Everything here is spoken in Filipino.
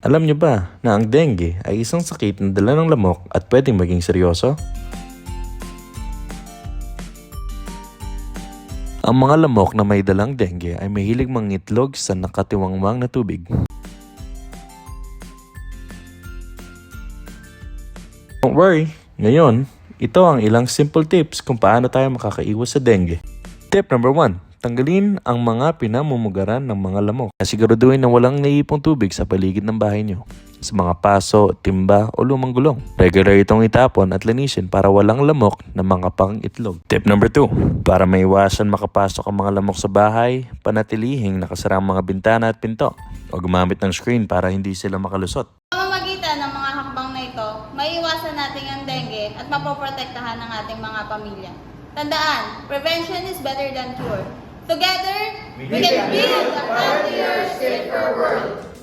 Alam niyo ba na ang dengue ay isang sakit na dala ng lamok at pwedeng maging seryoso? Ang mga lamok na may dalang dengue ay mahilig mangitlog sa nakatiwangwang na tubig. Don't worry, ngayon, ito ang ilang simple tips kung paano tayo makakaiwas sa dengue. Tip number 1. Tanggalin ang mga pinamumugaran ng mga lamok. Siguraduhin na walang naiipong tubig sa paligid ng bahay nyo, sa mga paso, timba o lumang gulong. Regular itong itapon at linisin para walang lamok na mga pang-itlog. Tip number 2. Para maiwasan makapasok ang mga lamok sa bahay, panatilihing nakasara ang mga bintana at pinto o gumamit ng screen para hindi sila makalusot. Sa pamamagitan ng mga hakbang na ito, maiiwasan natin ang dengue at mapoprotektahan ng ating mga pamilya. Tandaan, prevention is better than cure. Together, we can build a healthier, safer world.